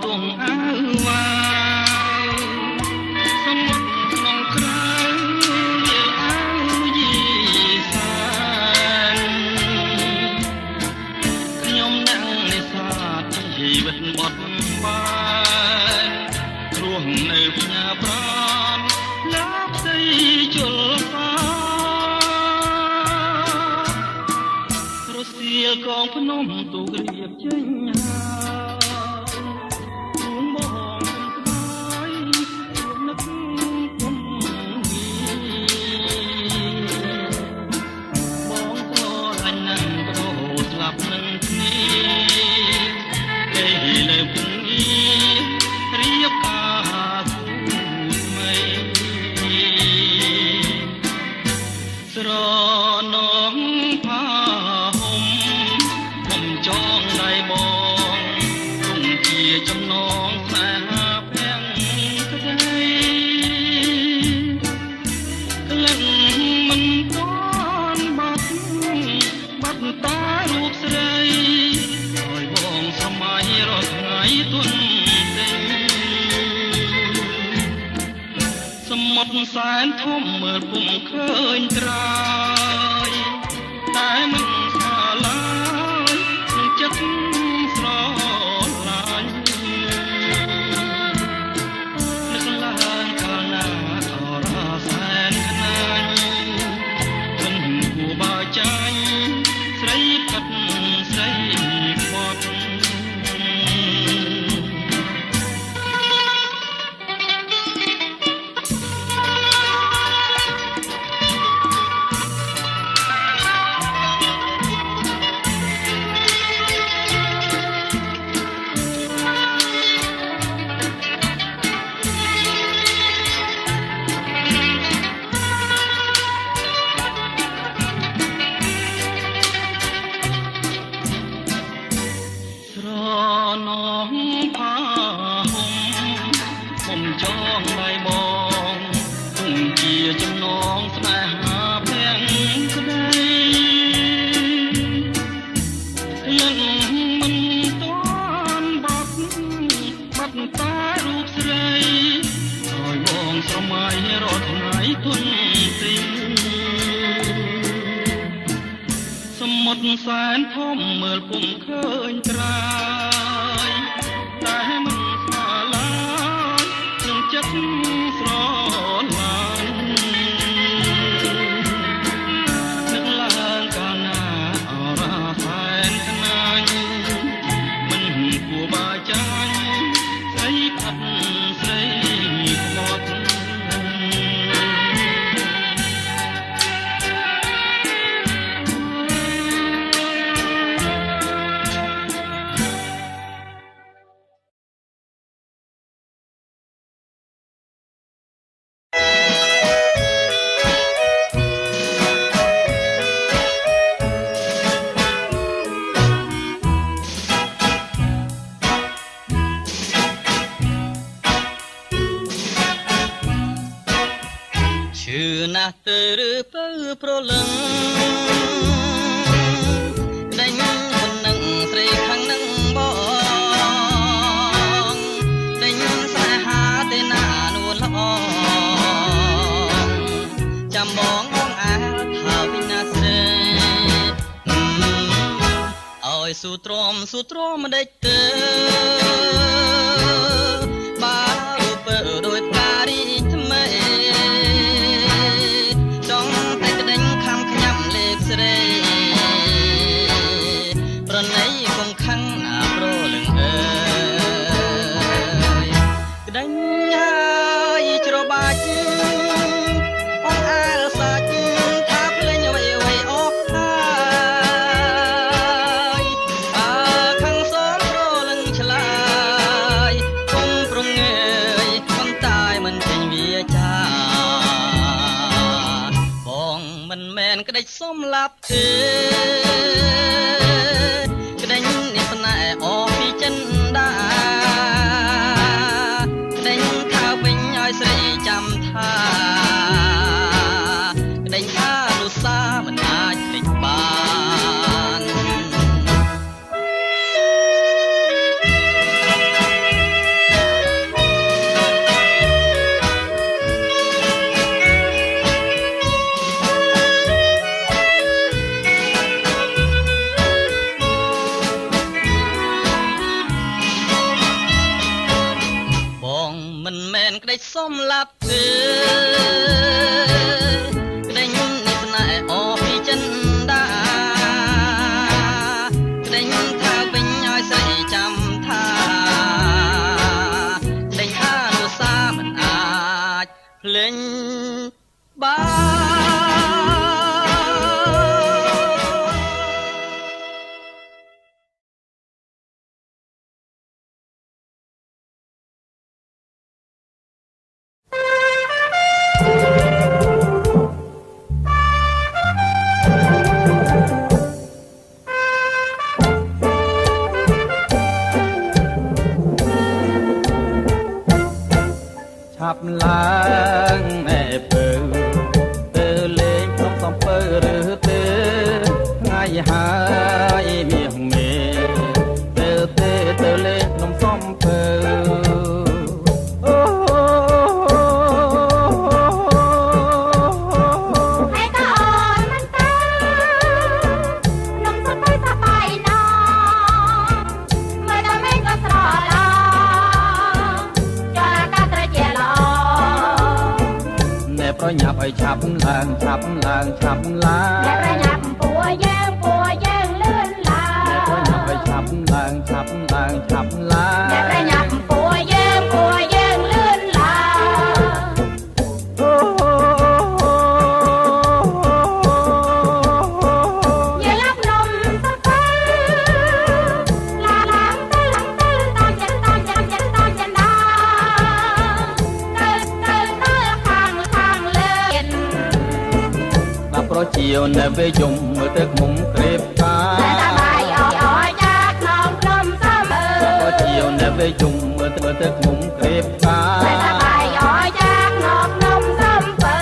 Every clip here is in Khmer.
ទងអាវ៉ាសមុទ្រក្នុងក្រៅលាយអាវយីសានខ្ញុំនឹងនេសាទជីវិតបត់បាយរស់នៅផ្ញើប្រាណឡាប់ស្អីជលសារសៀលកងភ្នំទូករៀបចេញរួងបងស្វាយរួមនឹកគុំបងស្គាល់អញនឹងប្រោស្លាប់នឹងគ្នាគេលើពងរៀបការថ្មីស្រនងផាចងដៃបងគង់ជាចំណងស្នេហាភាំងក្ដីក្លិនមិនទាន់បាត់តារូបស្រីឲ្យបងសម័យរាល់ថ្ងៃទុនទេសមុទ្រសែនធំមើលពុំឃើញត្រើយតែមិនស្គាល់ឡើយចិត្តស្រឡាញ់នឹកឡើងកាលណាអរសែនខ្នាញ់មិនគួរបើចាញ់ស្រីកាត់ស្រីខ្វត់ចងដៃបងគង់ជាចំណងស្នេហាភាំងក្ដីក្លិនមិនទាន់បាត់តារូបស្រីឲ្យបងស្រមៃរាល់ថ្ងៃទុនទីសមុទ្រសែនធំមើលពុំឃើញត្រើយតែមិនស្គាល់ឡើយចិត្តស្រឡាញ់នឹកឡើងកាលណាអរសែនខ្នាញ់មិនគួរបើចាញ់ស្រីកាត់ស្រីខ្មត់ ណាស់ទៅឬទៅប្រលឹងដេញប៉ុណ្ណឹងស្រីខាងនឹងបងដេញស្នេហាទេណានួនល្អចាំបងអងអាលថាវិញណាស្រីឲ្យស៊ូទ្រាំមិនដេចទៅបើបើដោយផ្ការីថ្មីប្រណីគង់ខឹងណាប្រលឹងអើយក្ដេញហើយច្របាច់អងអាលសាច់ថាភ្លេងអ្វីអស់ហើយខឹងសូមប្រលឹងឆ្លើយគុំប្រងើយប៉ុន្តែមិនចេញវាចាបងមិនមែនក្ដេចសុំឡាប់ទេក្ដេញនេះស្នេហ៍អស់ពីចិនដាក្ដេញថាវិញឲ្យស្រីចាំថាក្ដេញថារុសាមិនអាចភ្លេចបាន ក្តីសុំឡាប់ទេក្តីនេះស្នេហ៍អពីចិនដាក្តីថាវិញឲ្យស្រីចាំថាក្តីថានោះសាមិនអាចភ្លេចឆាប់ឡើងណែពើទៅលេងក្នុងសំពើឬទេថ្ងៃហើយមាសមេទៅលេងក្នុងសំពើអូហើយក៏អូនមិនទៅក្នុងសំពើសបាយណោមើលដល់មេឃក៏ស្រឡោចូលអាកាសត្រជាល្អណែប្រញាប់ឲ្យឆាប់ឡើងឆាប់ឡើងឆាប់ឡើងណែប្រញាប់ពួរយើងលឿនឡើងណែប្រញាប់ឲ្យឆាប់ឡើងឆាប់ឡើងឆាប់ឡើងណែប្រញាប់ពួរយើងលឿនឡើងយើងឡាប់នំសពឡាឡើងទៅតចិនដាទៅខាងលើដល់ប្រជាវនៅពេលយំមើលទៅមុំក្រេបកានៅពេលជុំមើលទៅខ្ញុំក្រេបកាតែបាយអោយ៉ាក្នុងនំសំពើ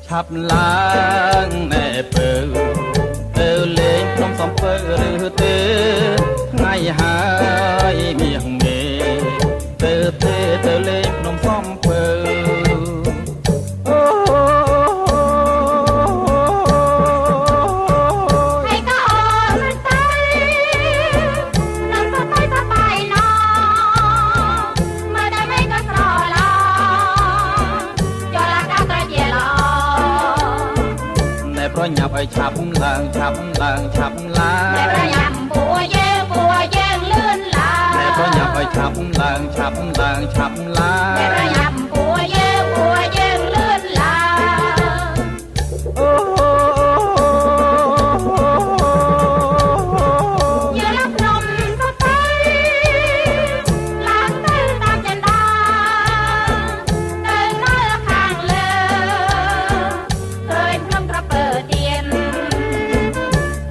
ឆាប់ឡើងណែពើទៅលេងក្នុងសំពើឬទេថ្ងៃហើយមាសមេទៅលេងក្នុងសំពើហើយក៏អូនមិនទៅក្នុងសំពើសបាយណោមើលដល់មេឃក៏ស្រឡោចូលអាកាសត្រជាល្អណែប្រញាប់ឲ្យឆាប់ឡើងឆាប់ឡើងឆាប់ឡើងណែប្រញាប់ពួរយើងលឿនឡើងណែប្រញាប់ឲ្យឆាប់ឡើងឆាប់ឡើងឆាប់ឡើងណែប្រញាប់ពួរយើងលឿនឡើងយើងឡាប់នំសពឡើងទៅតចិនដាទៅនៅខាងលើឃើញក្នុងក្រពើទៀន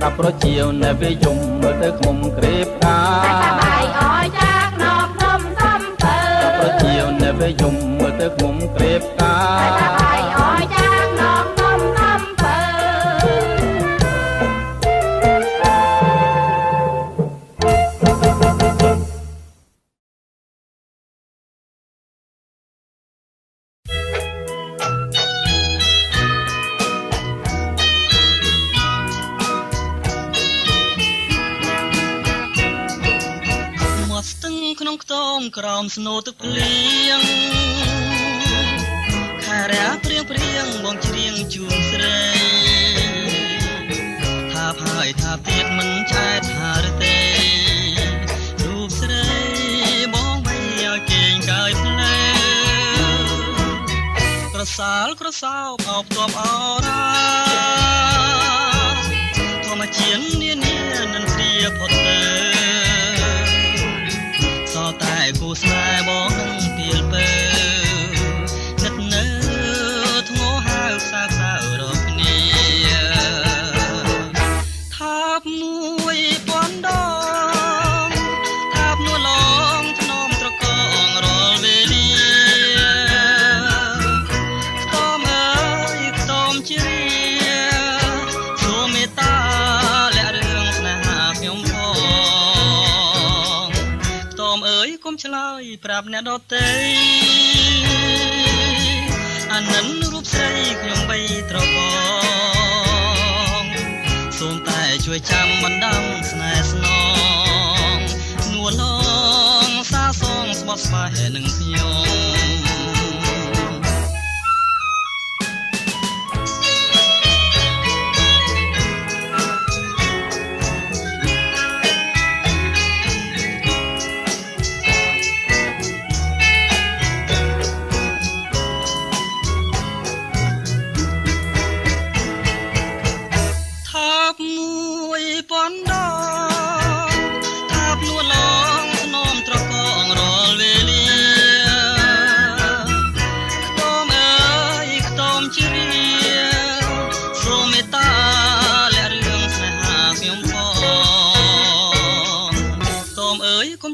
ដល់ប្រជាវនៅពេលយំមើលទៅខ្ញុំក្រេបកាតែបាយអោយ៉ាក្នុងនំសំពើដល់ប្រជាវនៅពេលយំមើលទៅខ្ញុំក្រេបកាតែបាយអោយ៉ាក្នុងនំសំពើមាត់ស្ទឹងក្នុងខ្ទមក្រោមស្នូទឹកភ្លៀងខារ៉ាព្រៀងបងច្រៀងជូនស្រីថាហើយថាទៀតមិនចែកថាឬទេរូបស្រីបងបីឲ្យគេងកាយភ្លើក្រសាលក្រសោបអោបទប់អរ៉ាធម្មជាតិនានានឹងព្រាផុតទៅសតែគូស្នេហ៍បងនឹងពីលពើ ឆ្លើយប្រាប់អ្នកដទៃអានិនរូបស្រីខ្ញុំបីត្របងសូមតែជួយចាំបណ្ដាំស្នេហ៍ស្នងនួលឡងសាសងស្បត់ស្បាយនឹងខ្ញុំ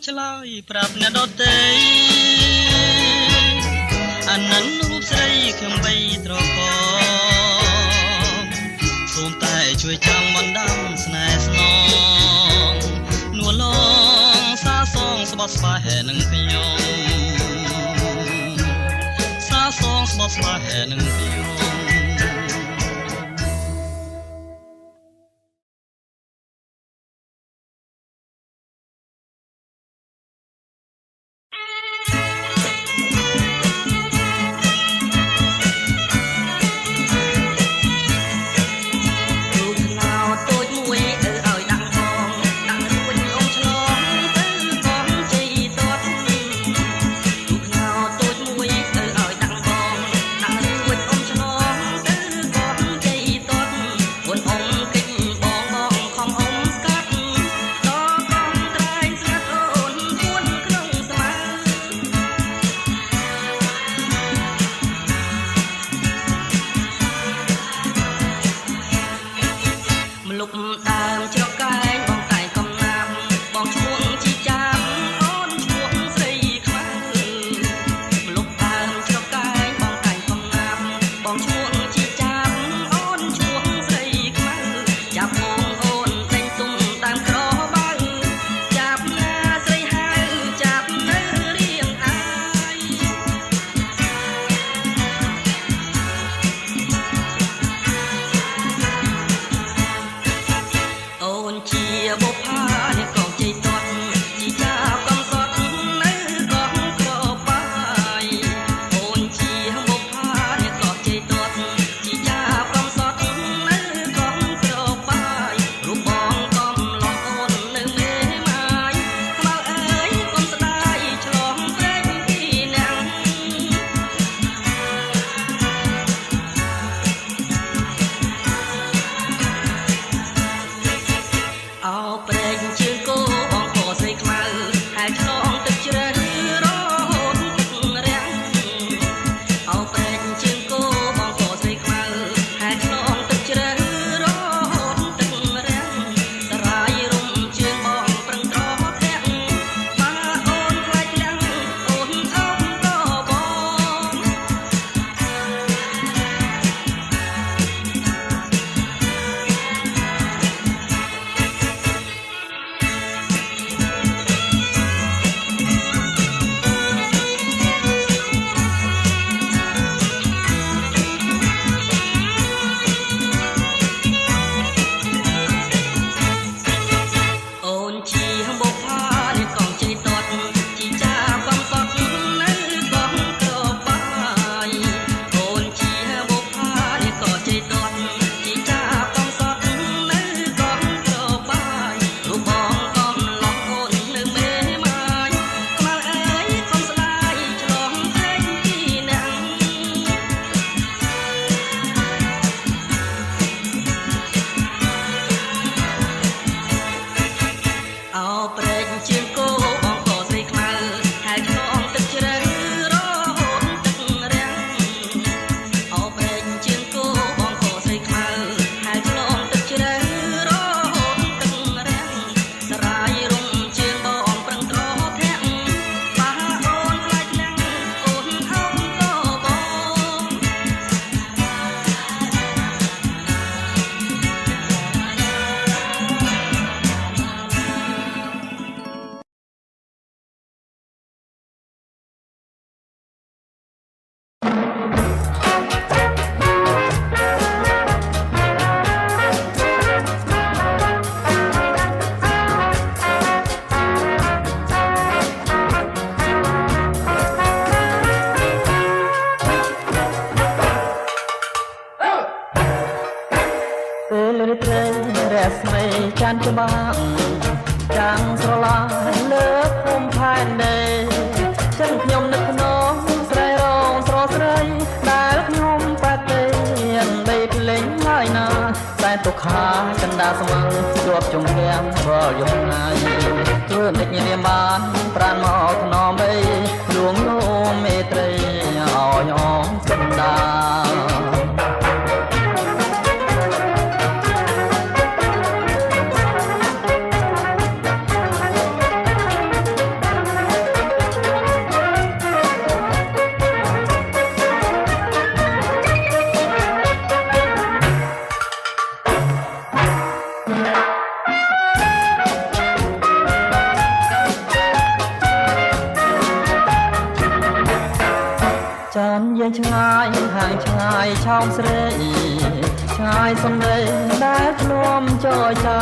ឆ្លើយប្រាប់អ្នកដទៃអានិនរូបស្រីខ្ញុំបីត្រកសូមតែជួយចាំបណ្ដាំស្នេហ៍ស្នងនួលឡងសាសងស្បត់ស្បាយនឹងខ្ញុំសាសងស្បត់ស្បាយនឹងខ្ញុំHãy subscribe cho kênh Ghiền Mì Gõ để không bỏ lỡ ពេលរាត្រីរស្មីច័ន្ទច្បាស់ចាំងស្រឡាញ់លើភូមិផែនដីចឹងខ្ញុំនឹកភ្នំស្រីរងស្រស់ស្រីដែលខ្ញុំបាត់ទៅបីភ្លេងហើយណាតែទុកខាកណ្ដាលស្មៅជាប់ជង្គាំងរាល់យប់ថ្ងៃធ្វើមិនញៀមបានប្រានមកថ្នមអីលួងលោមមេត្រីឲ្យអងកណ្ដាលចានយើងឆ្ងាយห่างឆ្ងាយឆោមស្រីឆ្ងាយសំដីដែលធ្នមចរចា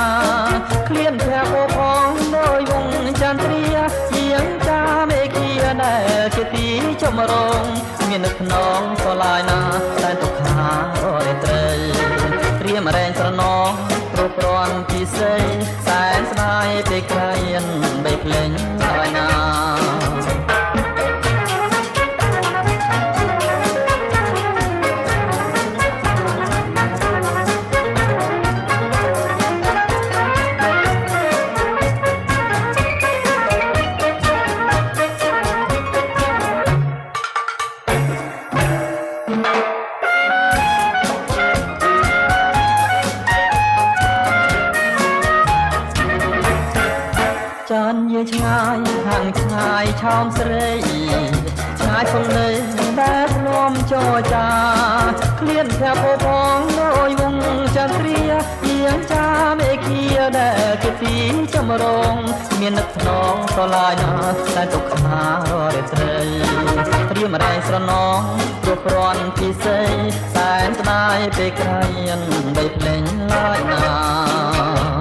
ក្លៀនភ័ក្រពោផងដោយវងចន្ទ្រាជាងចាមេគីដែលជាទីចម្រងមាននឹកខ្នងស្រឡាយណាតែទុកខារាត្រីត្រៀមរែងស្រណងគ្រប់គ្រាន់ពិសេសសែនស្ដាយពេលក្រៃបីភ្លេងហើយណាចានយើងឆ្ងាយห่างឆ្ងាយឆោមស្រីឆ្ងាយសំដីដែលធ្នមចរចាក្លៀនភ័ក្រពោផងដោយវងចន្ទ្រាជាងចាមេគីដែលជាទីចម្រងមាននឹកថ្នងស្រឡាយណាតែទុកខារាត្រីត្រៀមរែងស្រណងគ្រប់គ្រាន់ពិសេសសែនស្ដាយពេលក្រៃបីភ្លេងឡើយណា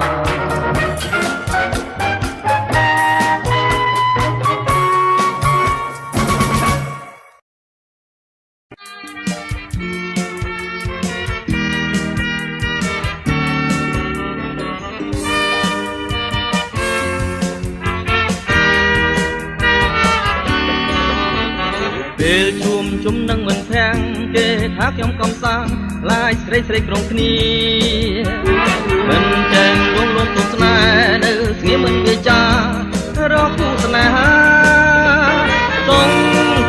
ពេលជួមជុំនឹងមិនភាំងគេថាខ្ញុំកំសាំងឡាយស្រីស្រីក្រុងគ្នាមិនចេះលងលងទុកស្នេហ៍នៅស្ងៀមមិនវាចារកគូស្នេហាต้อง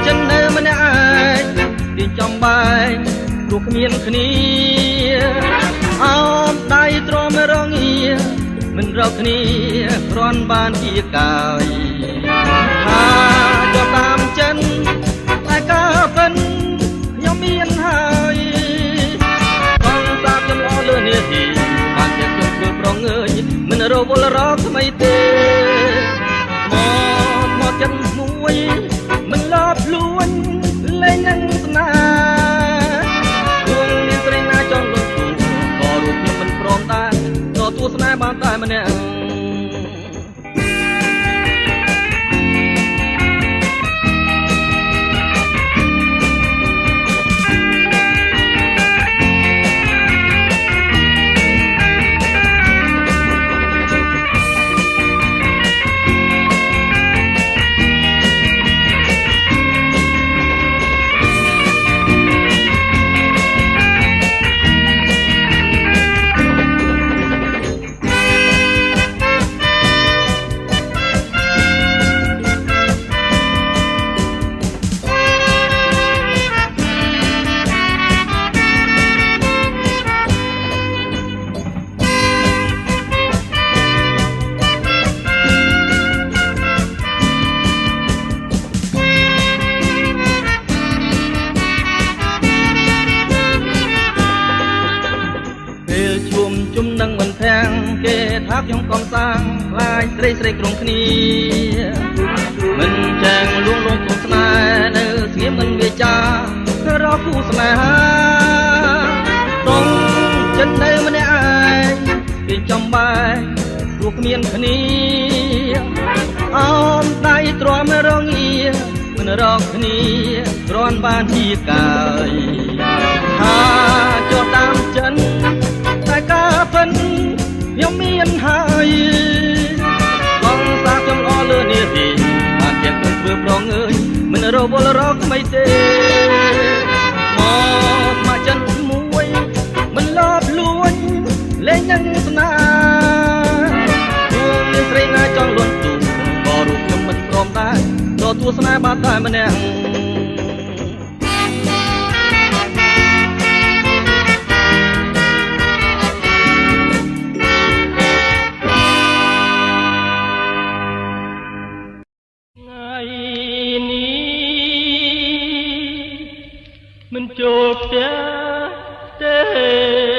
ចិននៅម្នាក់ឯងទីចំបែកព្រោះគ្មានគ្នាអោមដៃទ្រាំរងាមិនរកគ្នាគ្រាន់បានជាកាយថាយកតាមចិនតែកាពិនខ្ញុំមានហើយបងប្រាប់ខ្ញុំអស់លើនាទីបានជាខ្ញុំធ្វើប្រងើយមិនរវល់រកថ្មីទេមកចិនមួយមិនលបលួនលេងនឹងស្នេហ៍គង់មានស្រីណាចង់លងទូក៏រូបខ្ញុំមិនព្រមដែរក៏ទួស្នេហ៍បានតែម្នាក់គេថាខ្ញុំកំសាំងឡាយស្រីស្រីក្រុងគ្នាមិនចាំងលួងលងទុកស្នេហ៍នៅស្ងៀមមិនវាចារ មានគ្នាអមដៃទ្រាំរងាមិនរកគ្នាគ្រាន់បានជាកាយថាចុះតាមចិនតែការពិនខ្ញុំមានហើយបងសាខ្ញុំល្អលើនេះទេបានជាខ្ញុំធ្វើប្រងើយមិនរវល់រកថ្មីទេមកចិនមួយមិនលបលួចលេងនឹងស្នាពួកមានស្រីណាចង់លន់ទូក៏រូបខ្ញុំមិនព្រមដែរទទួលស្នេហ៍បាត់តែម្នាក់ថ្ងៃនេះមិនចូលផ្ទះទេ